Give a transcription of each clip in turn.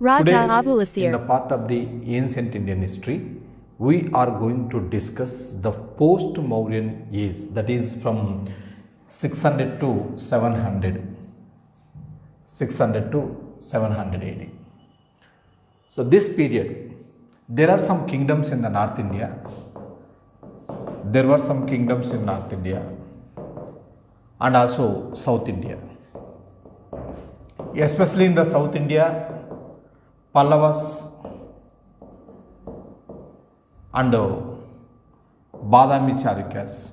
Raja Today, in Abulasir. the part of the ancient Indian history, we are going to discuss the post-Mauryan age, that is from 600 to 700, 600 to 700 AD. So this period, there are some kingdoms in the North India. There were some kingdoms in North India and also South India. Especially in the South India, Pallavas and Badami Chalukyas.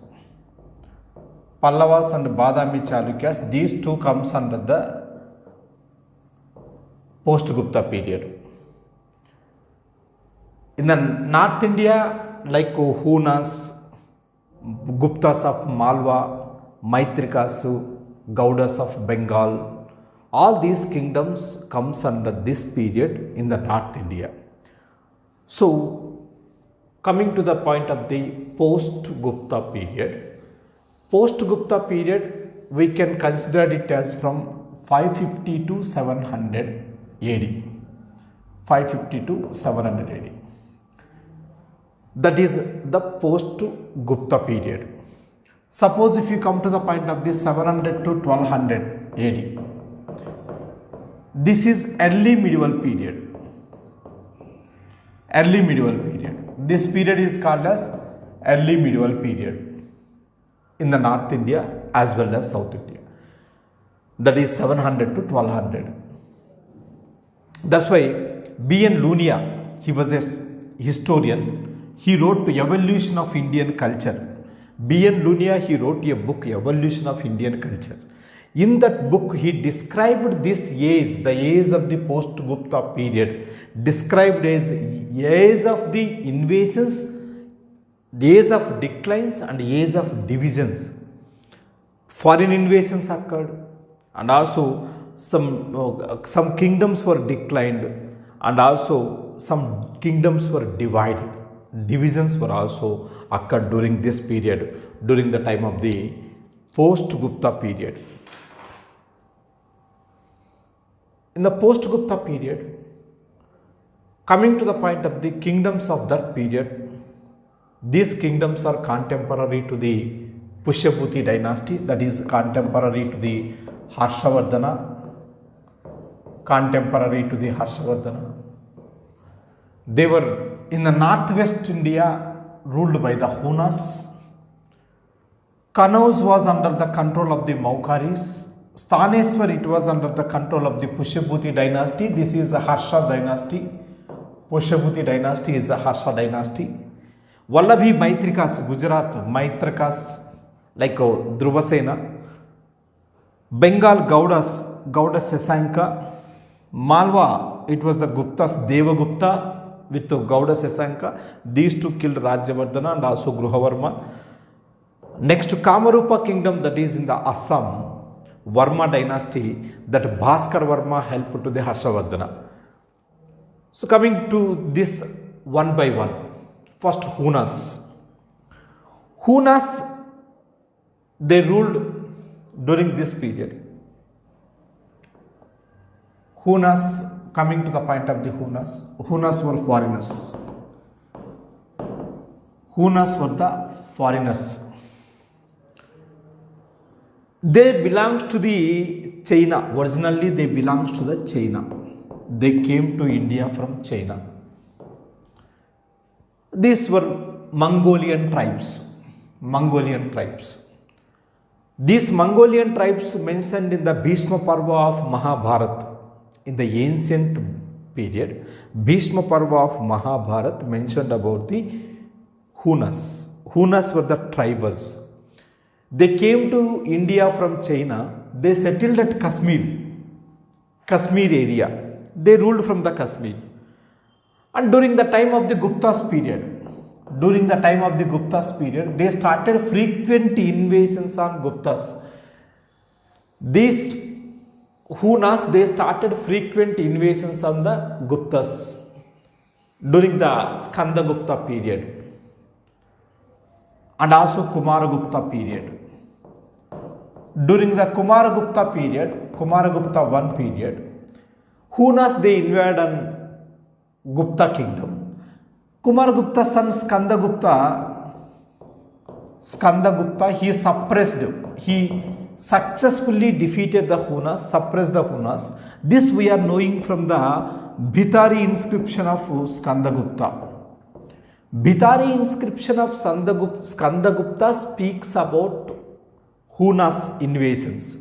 Pallavas and Badami Chalukyas, these two comes under the post-Gupta period. In the North India, like Hunas, Guptas of Malwa, Maitrikasu, Gaudas of Bengal, all these kingdoms comes under this period in the North India. So, coming to the point of the post-Gupta period, we can consider it as from 550 to 700 AD. 550 to 700 AD. That is the post-Gupta period. Suppose if you come to the point of the 700 to 1200 AD, this is early medieval period. Early medieval period. This period is called as early medieval period in the North India as well as South India. That is 700 to 1200. That's why B.N. Lunia, he was a historian. He wrote Evolution of Indian Culture. B.N. Lunia, he wrote a book, Evolution of Indian Culture. In that book, he described this age, the age of the post-Gupta period, described as age of the invasions, age of declines and age of divisions. Foreign invasions occurred and also some kingdoms were declined and also some kingdoms were divided. Divisions were also occurred during this period, during the time of the post-Gupta period. In the post-Gupta period, coming to the point of the kingdoms of that period, these kingdoms are contemporary to the Pushyabhuti dynasty, that is contemporary to the Harshavardhana, They were in the northwest India ruled by the Hunas. Kanauz was under the control of the Maukaris. Staneswar, it was under the control of the Pushyabhuti dynasty. This is the Harsha dynasty. Pushyabhuti dynasty is the Harsha dynasty. Vallabhi Maitrikas, Gujarat, Maitrikas, like Dhruvasena. Bengal Gaudas, Gaudas Sasanka. Malwa, it was the Guptas, Devagupta with Gaudas Sasanka. These two killed Rajyavardhana and also Gruhavarma. Next to Kamarupa kingdom, that is in the Assam, Varma dynasty, that Bhaskar Varma helped to the Harshavardhana. So coming to this one by one. First Hunas. Hunas, they ruled during this period. Hunas, coming to the point of the Hunas. Hunas were foreigners. Hunas were the foreigners. They belonged to the China. Originally, they belonged to the China. They came to India from China. These were Mongolian tribes. These Mongolian tribes mentioned in the Bhishma Parva of Mahabharata. In the ancient period, Bhishma Parva of Mahabharata mentioned about the Hunas. Hunas were the tribals. They came to India from China. They settled at Kashmir area. They ruled from the Kashmir. And during the time of the Gupta's period, they started frequent invasions on Guptas. These Hunas, they started frequent invasions on the Guptas during the Skanda Gupta period and also Kumaragupta period. During the Kumaragupta period, Kumaragupta I period, Hunas, they invaded on Gupta kingdom. Kumar Gupta's son Skanda Gupta, he suppressed, he successfully defeated the Hunas, suppressed the Hunas. This we are knowing from the Bhitari inscription of Skanda Gupta. Bhitari inscription of Skanda Gupta speaks about Hunas invasions.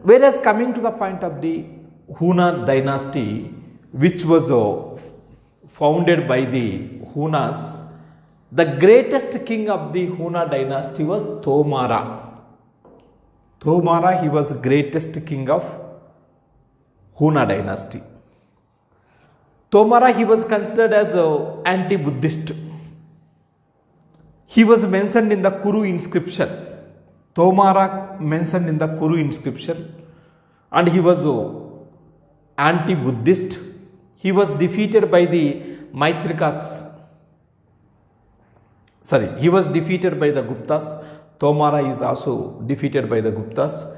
Whereas coming to the point of the Huna dynasty, which was founded by the Hunas, the greatest king of the Huna dynasty was Tomara. Tomara, he was the greatest king of Huna dynasty. Tomara, he was considered as anti-Buddhist. He was mentioned in the Kuru inscription. Tomara mentioned in the Kuru inscription, and he was anti-Buddhist. He was defeated by the Maitrikas. He was defeated by the Guptas. Tomara is also defeated by the Guptas.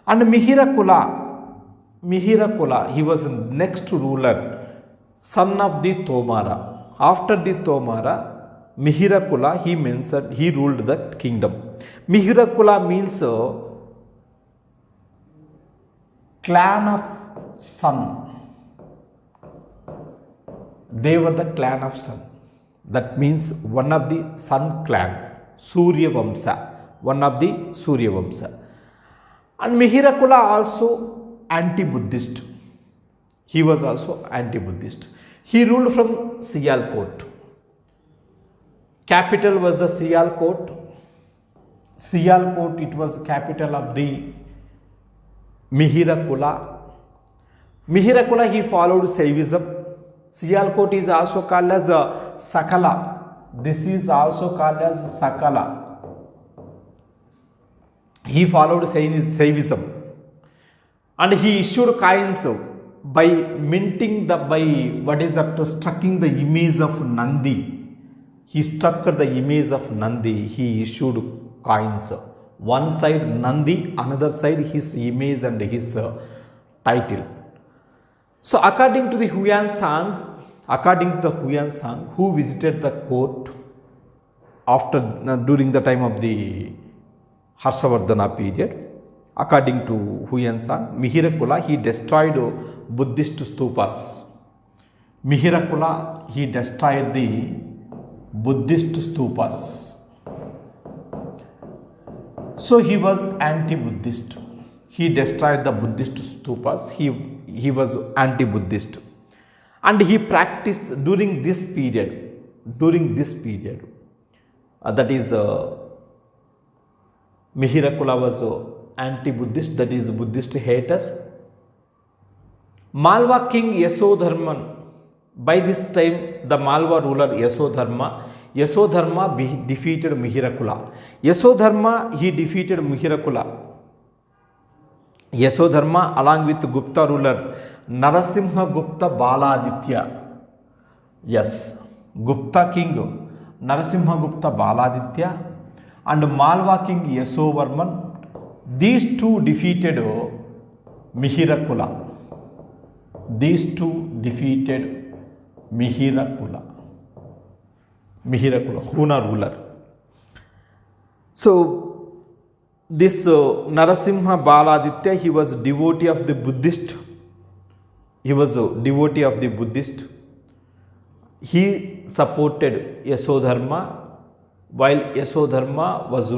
And Mihirakula, he was next ruler, son of the Tomara. After the Tomara, Mihirakula, he ruled the kingdom. Mihirakula means clan of sun. They were the clan of sun. That means one of the sun clan, Surya Vamsa, one of the Surya Vamsa. And Mihirakula also anti-Buddhist. He was also anti-Buddhist. He ruled from Sialkot. Capital was the Sialkot. Sialkot, it was capital of the Mihirakula. Mihirakula, he followed Saivism. Sialkot is also called as Sakala. This is also called as Sakala. He followed Saivism. And he issued coins by minting strucking the image of Nandi. He struck the image of Nandi. He issued coins. One side Nandi, another side his image and his title. So according to the Huyan Sang, who visited the court during the time of the Harshavardhana period, according to Huyan Sang, Mihirakula, he destroyed Buddhist stupas. Mihirakula, he destroyed the Buddhist stupas. So he was anti-Buddhist. He destroyed the Buddhist stupas. He was anti-Buddhist. And he practiced during this period, that is Mihirakula was anti-Buddhist, that is Buddhist hater. Malwa king Yasodharman, by this time the Malwa ruler Yasodharma defeated Mihirakula. Yasodharma, he defeated Mihirakula. Yasodharma along with Gupta ruler Narasimha Gupta Baladitya. Yes, Gupta king Narasimha Gupta Baladitya and Malwa king Yasovarman, these two defeated Mihirakula. These two defeated Mihirakula, Huna ruler. So this Narasimha Baladitya, he was devotee of the Buddhist. He supported Yasodharma while Yasodharma was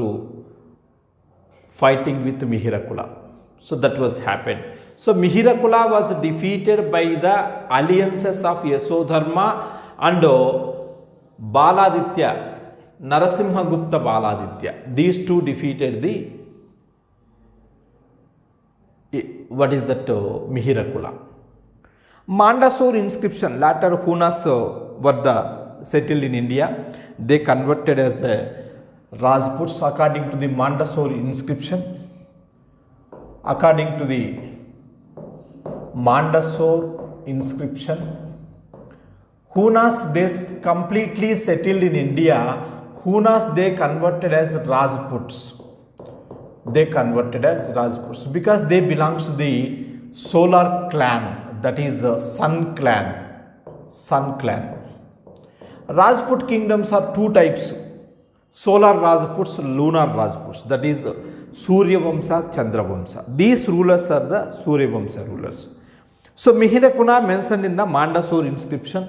fighting with Mihirakula. So that was happened. So Mihirakula was defeated by the alliances of Yasodharma and Baladitya, Narasimha Gupta Baladitya. These two defeated Mihirakula. Mandasore inscription, later Hunas were settled in India. They converted as Rajputs according to the Mandasore inscription. According to the Mandasore inscription, Hunas, they completely settled in India. Hunas, they converted as Rajputs. Because they belong to the solar clan, that is Sun clan. Sun clan. Rajput kingdoms are two types: solar Rajputs, lunar Rajputs, that is Surya Vamsa, Chandra Vamsa. These rulers are the Surya Vamsa rulers. So Mihirakula mentioned in the Mandasur inscription.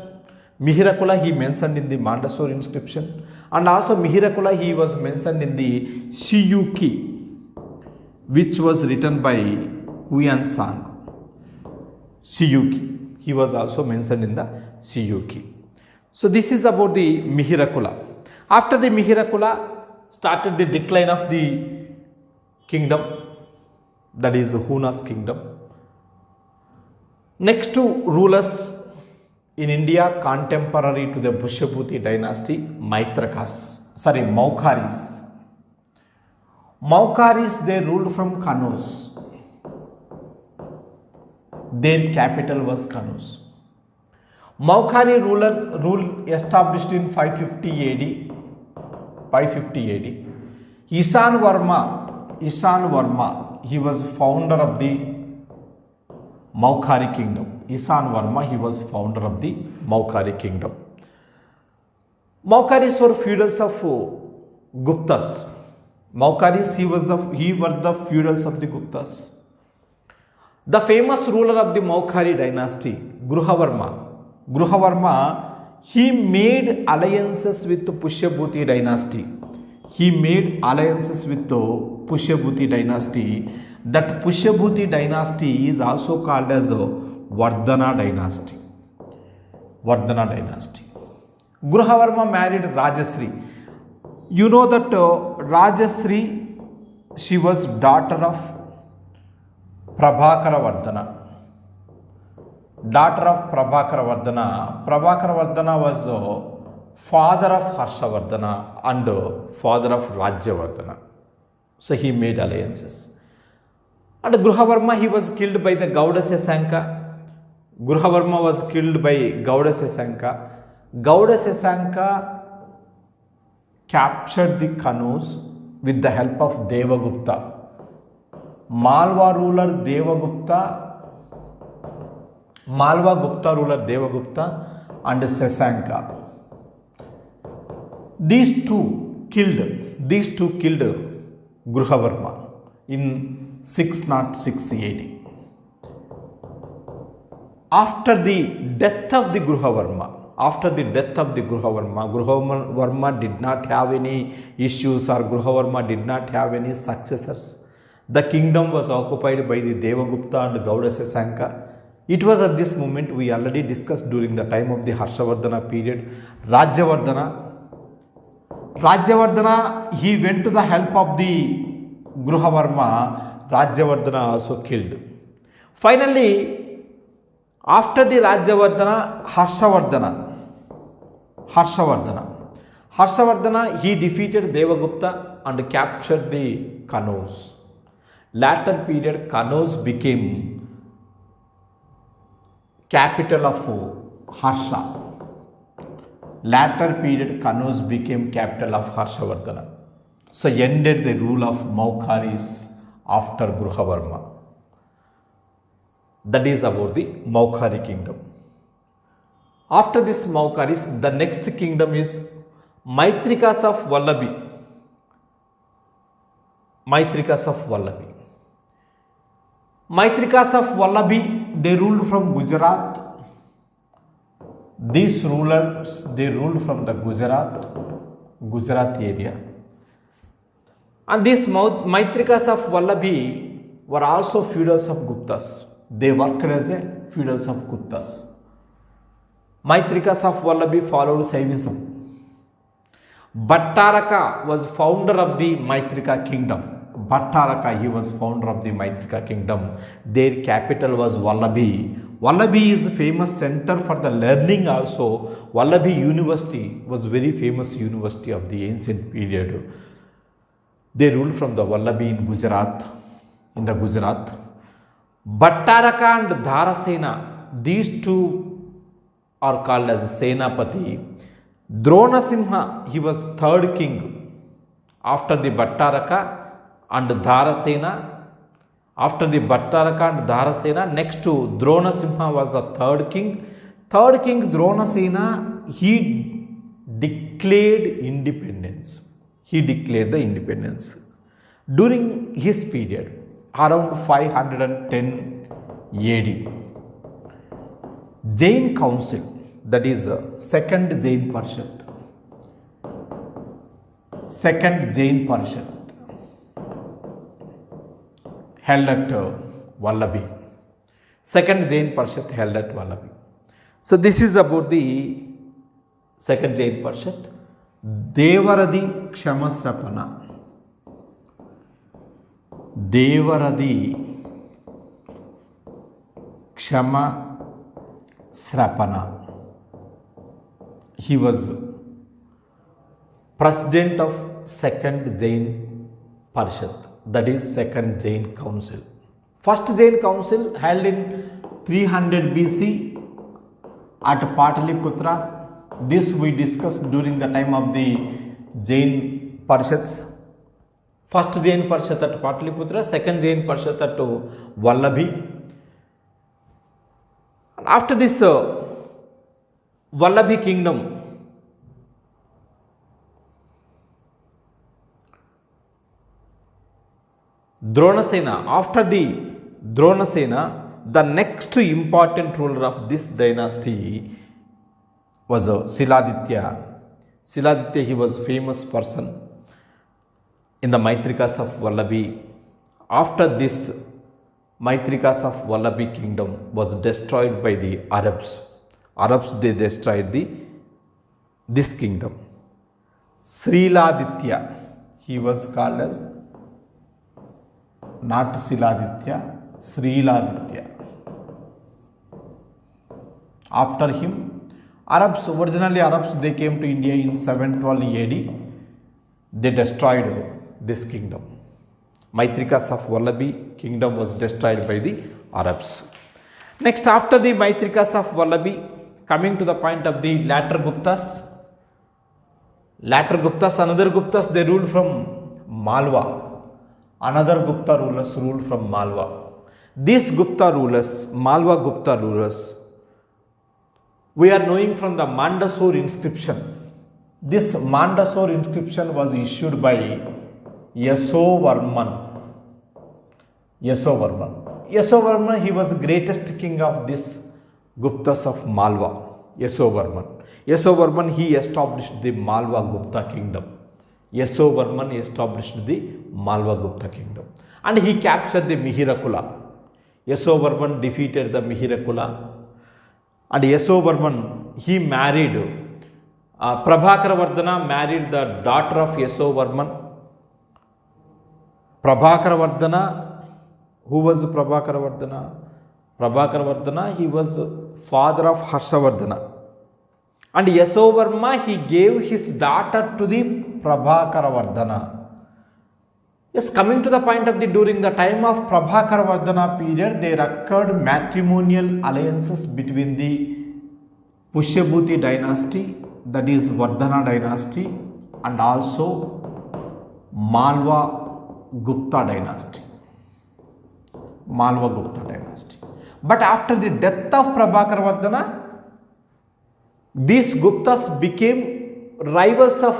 Mihirakula he mentioned in the Mandasur inscription, and also Mihirakula he was mentioned in the Shiyuki, which was written by Huyan Sang. Shiyuki, he was also mentioned in the Shiyuki. So this is about the Mihirakula. After the Mihirakula started the decline of the kingdom, that is Huna's kingdom. Next two rulers in India contemporary to the Pushyabhuti dynasty, Maukharis. Maukharis, they ruled from Kanauj. Their capital was Kanauj. Maukhari rule established in 550 AD. 550 AD. Ishan Varma, he was founder of the Maukhari kingdom. Ishan Varma, he was founder of the Maukhari kingdom. Maukharis were feudals of Guptas. Maukharis, he were the feudals of the Guptas. The famous ruler of the Maukhari dynasty, Gruhavarma, he made alliances with the Pushyabhuti dynasty. That Pushyabhuti dynasty is also called as Vardhana dynasty. Gruhavarma married Rajasri. You know that Rajasri, she was daughter of Prabhakara Vardhana. Prabhakara Vardhana was father of Harshavardhana and father of Rajyavardhana. So he made alliances. And Gruhavarma, he was killed by the Gauda Sasanka. Gauda Sasanka captured the Kanauj with the help of Devagupta. Malwa Gupta ruler Devagupta and Sasanka. These two killed Gruhavarma in 606 AD. After the death of the Gruhavarma, Gruhavarma did not have any issues, or Gruhavarma did not have any successors. The kingdom was occupied by the Devagupta and Gauda Sasanka. It was at this moment, we already discussed during the time of the Harshavardhana period, Rajyavardhana, he went to the help of the Gruhavarma. Rajyavardhana also killed. Finally, after the Rajyavardhana, Harshavardhana, he defeated Devagupta and captured the Kanauj. Later period, Kanauj became capital of Harsha. So ended the rule of Maukharis after Gruhavarma. That is about the Maukhari kingdom. After this Maukharis, the next kingdom is Maitrikas of Vallabi. Maitrikas of Vallabi, they ruled from Gujarat. These rulers, they ruled from the Gujarat area. And these Maitrikas of Vallabi were also feudals of Guptas. They worked as a feudals of Guptas. Maitrikas of Vallabi followed Saivism. Bhattaraka was founder of the Maitrika kingdom. He was founder of the Maitrika kingdom. Their capital was Vallabi. Vallabi is a famous center for the learning also. Vallabi University was very famous university of the ancient period. They ruled from the Vallabi in Gujarat. Bhattaraka and Dharasena, these two are called as Senapati. Dronasimha, he was third king after the Bhattaraka and Dharasena, After the Bhattaraka and Dharasena, next to Dronasimha was the third king. Third king Dronasena, he declared independence. He declared the independence. During his period, around 510 AD, Jain Council, that is Second Jain Parishad, held at Vallabhi. Second Jain Parishad held at Vallabhi. So this is about the Second Jain Parishad. Devaradi Kshamasrapana. Devaradi Kshamasrapana. He was president of Second Jain Parishad, that is Second Jain Council. First Jain Council held in 300 BC at Pataliputra. This we discussed during the time of the Jain Parishads. First Jain Parishad at Pataliputra, second Jain Parishad at Vallabhi. After this Vallabhi kingdom, Dronasena, after the Dronasena, the next important ruler of this dynasty was Siladitya. Siladitya, he was a famous person in the Maitrikas of Vallabhi. After this, Maitrikas of Vallabhi kingdom was destroyed by the Arabs. They destroyed this kingdom. Sriladitya, he was called as not Siladitya, Sriladitya. After him, originally Arabs, they came to India in 712 AD. They destroyed this kingdom. Maitrikas of Vallabhi kingdom was destroyed by the Arabs. Next, after the Maitrikas of Vallabhi, coming to the point of the latter Guptas, another Guptas, they ruled from Malwa. Another Gupta rulers ruled from Malwa. These Gupta rulers, Malwa Gupta rulers, we are knowing from the Mandsaur inscription. This Mandsaur inscription was issued by Yasovarman. Yasovarman, he was the greatest king of this Guptas of Malwa. Yasovarman, he established the Malwa Gupta kingdom. Yasovarman established the Malwa Gupta kingdom. And he captured the Mihirakula. Yasovarman defeated the Mihirakula. And Yasovarman, he married, Prabhakaravardhana married the daughter of Yasovarman. Prabhakaravardhana, who was Prabhakaravardhana? Prabhakaravardhana, he was father of Harshavardhana. And Yasovarma, he gave his daughter to the Prabhakaravardhana. Yes, coming to the point of during the time of Prabhakaravardhana period, there occurred matrimonial alliances between the Pushyabhuti dynasty, that is Vardhana dynasty, and also Malwa Gupta dynasty. But after the death of Prabhakaravardhana, these Guptas became rivals of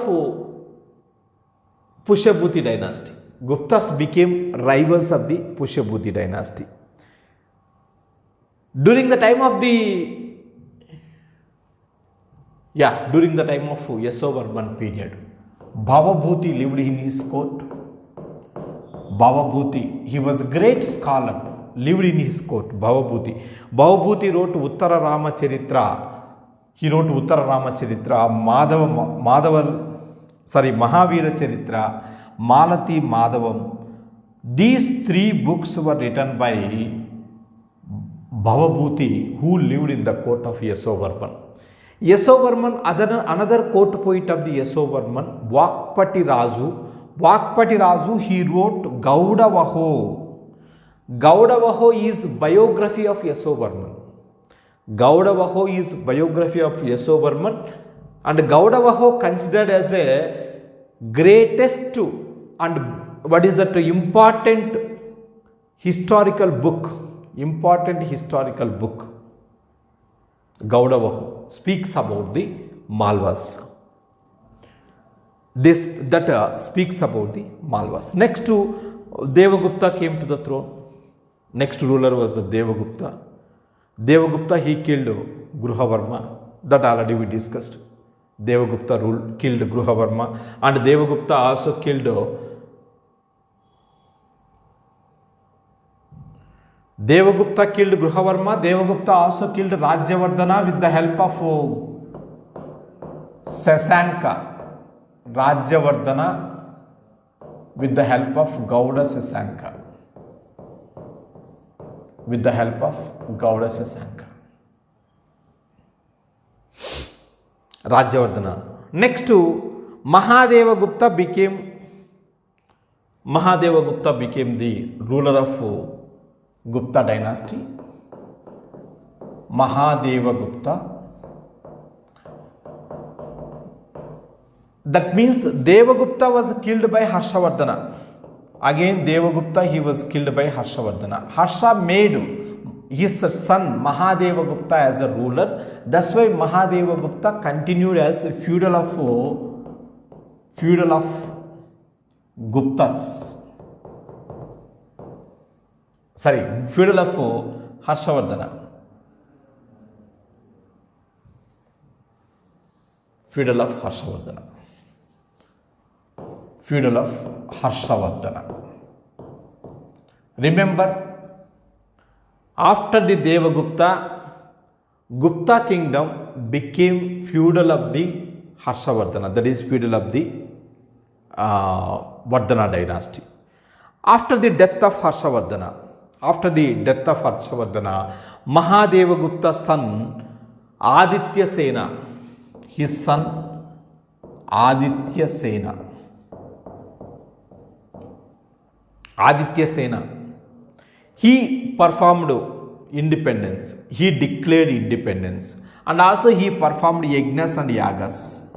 Pushyabhuti dynasty. Guptas became rivals of the Pushyabhuti dynasty. During the time of Yasovarman period, Bhavabhuti lived in his court. Bhavabhuti, he was a great scholar, lived in his court. Bhavabhuti wrote Uttara Ramacharitra. He wrote Uttara Ramacharitra, Mahavira Charitra, Malati Madhavam. These three books were written by Bhavabhuti, who lived in the court of Yasovarman. Another court poet of the Yasovarman, Vakpati Raju, he wrote Gaudavaho. Gaudavaho is biography of Yasovarman. And Gaudavaho considered as a greatest and what is that important historical book, important historical book, Gaudavahu, speaks about the Malwas. This that speaks about the Malwas. Next to Devagupta came to the throne. Next ruler was the Devagupta. Devagupta, he killed Gruhavarma. That already we discussed. Devagupta killed Gruhavarma, and Devagupta also killed Gruhavarma. Devagupta also killed Rajyavardhana with the help of Sasanka. Rajyavardhana with the help of Gauda Sasanka. With the help of Gauda Sasanka. Rajyavardhana. Next to Mahadevagupta became the ruler of Gupta dynasty. Mahadevagupta. That means Devagupta was killed by Harshavardhana. Again Devagupta, he was killed by Harshavardhana. Harsha made his son Mahadevagupta as a ruler. That's why Mahadevagupta continued as feudal of Guptas. Feudal of Harshavardhana. Feudal of Harshavardhana. Feudal of Harshavardhana. Remember, after the Devagupta, Gupta kingdom became feudal of the Harshavardhana, that is feudal of the Vardhana dynasty. After the death of Harshavardhana, Mahadevagupta's son Aditya Sena, his son Aditya Sena, he performed independence, he declared independence, and also he performed yajnas and yagas.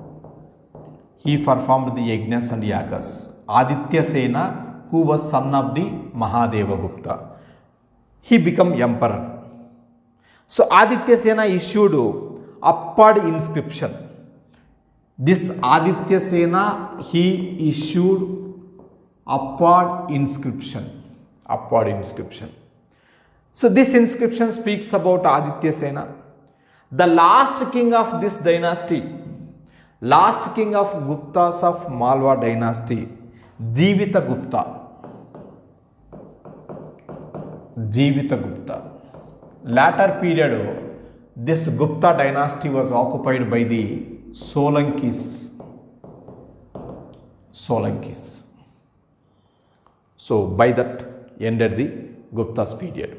Aditya Sena, who was son of the Mahadevagupta, he became emperor. So Aditya Sena issued upward inscription. This Aditya Sena, he issued upward inscription. So this inscription speaks about Aditya Sena, the last king of this dynasty, last king of Guptas of Malwa dynasty, Jivita Gupta. Later period, this Gupta dynasty was occupied by the Solankis. So by that ended the Gupta's period.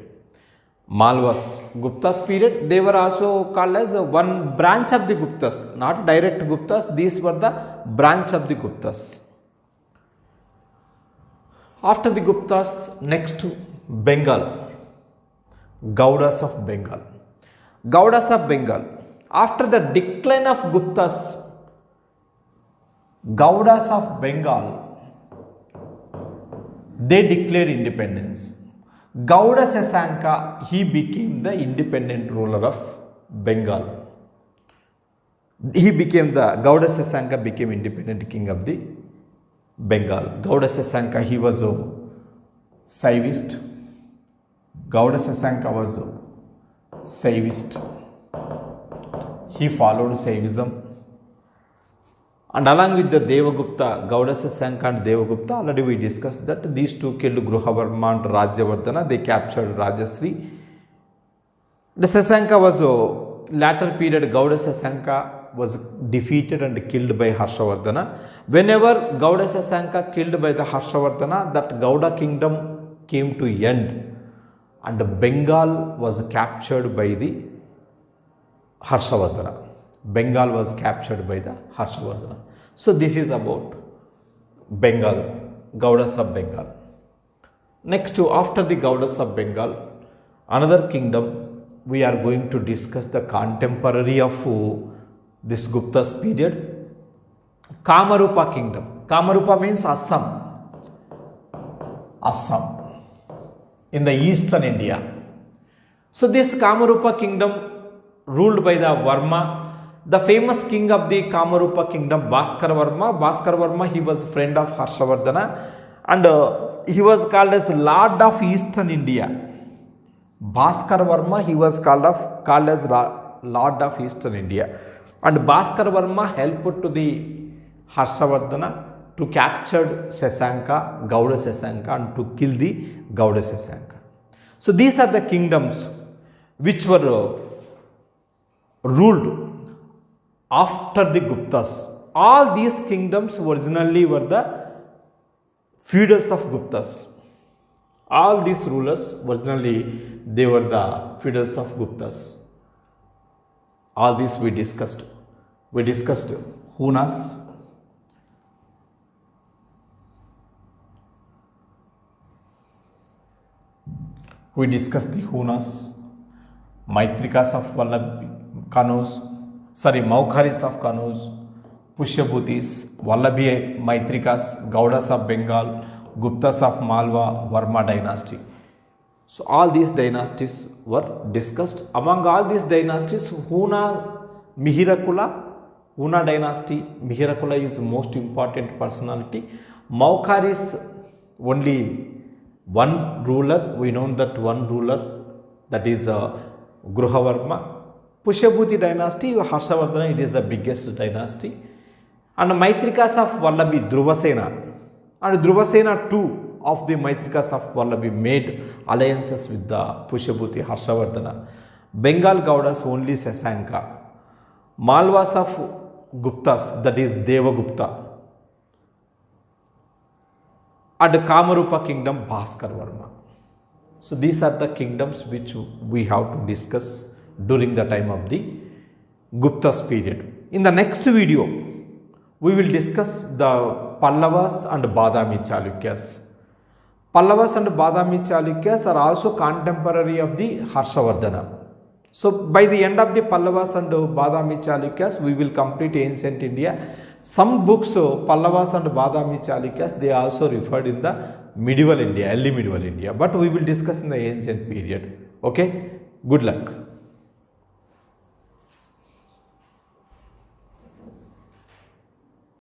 Malwas Gupta's period, they were also called as one branch of the Guptas, not direct Guptas, these were the branch of the Guptas. After the Guptas, next Bengal, Gaudas of Bengal. After the decline of Guptas, Gaudas of Bengal, they declared independence. Gauda Sasanka, he became the independent ruler of Bengal. Gauda Sasanka became independent king of the Bengal. Gauda Sasanka, he was a Saivist. He followed Saivism. And along with the Devagupta, Gauda Sasanka and Devagupta, already we discussed that these two killed Gruhavarma and Rajyavardhana, they captured Rajasri. The Sasanka was latter period, Gauda Sasanka was defeated and killed by Harshavardhana. Whenever Gauda Sasanka killed by the Harshavardhana, that Gauda kingdom came to end and Bengal was captured by the Harshavardhana. So this is about Bengal, Gaudas of Bengal. Next, after the Gaudas of Bengal, another kingdom we are going to discuss, the contemporary of this Gupta's period, Kamarupa kingdom. Kamarupa means Assam. in the eastern India. So this Kamarupa kingdom ruled by the Varma, the famous king of the Kamarupa kingdom, Bhaskara Varma. Bhaskara Varma, he was friend of Harshavardhana, and he was called as Lord of Eastern India. Bhaskara Varma, he was called as Lord of Eastern India, and Bhaskara Varma helped to the Harshavardhana to capture Sasanka, Gauda Sasanka, and to kill the Gauda Sasanka. So these are the kingdoms which were ruled after the Guptas. All these kingdoms originally were the feudals of Guptas. All these rulers originally they were the feudals of Guptas. All this we discussed. We discussed Hunas, we discussed the Hunas, Maitrikas of Kanus, Maukharis of Kanus, Pushyabhutis, Vallabhi Maitrikas, Gaudas of Bengal, Guptas of Malwa, Varma dynasty. So all these dynasties were discussed. Among all these dynasties, Huna dynasty, Mihirakula is most important personality. Maukhar is only one ruler. We know that one ruler, that is Gruhavarma. Pushyabhuti dynasty, Harshavardhana, it is the biggest dynasty. And Maitrikas of Vallabhi, Dhruvasena. And Dhruvasena too of the Maitrikas of Vallabhi made alliances with the Pushyabhuti, Harshavardhana. Bengal Gaudas only Sasanka. Malwas of Guptas, that is Devagupta. And Kamarupa kingdom, Bhaskara Varma. So these are the kingdoms which we have to discuss during the time of the Gupta's period. In the next video, we will discuss the Pallavas and Badami Chalukyas. Pallavas and Badami Chalukyas are also contemporary of the Harshavardhana. So by the end of the Pallavas and Badami Chalukyas, we will complete ancient India. Some books, Pallavas and Badami Chalukyas, they are also referred in the medieval India, early medieval India. But we will discuss in the ancient period. Okay, good luck.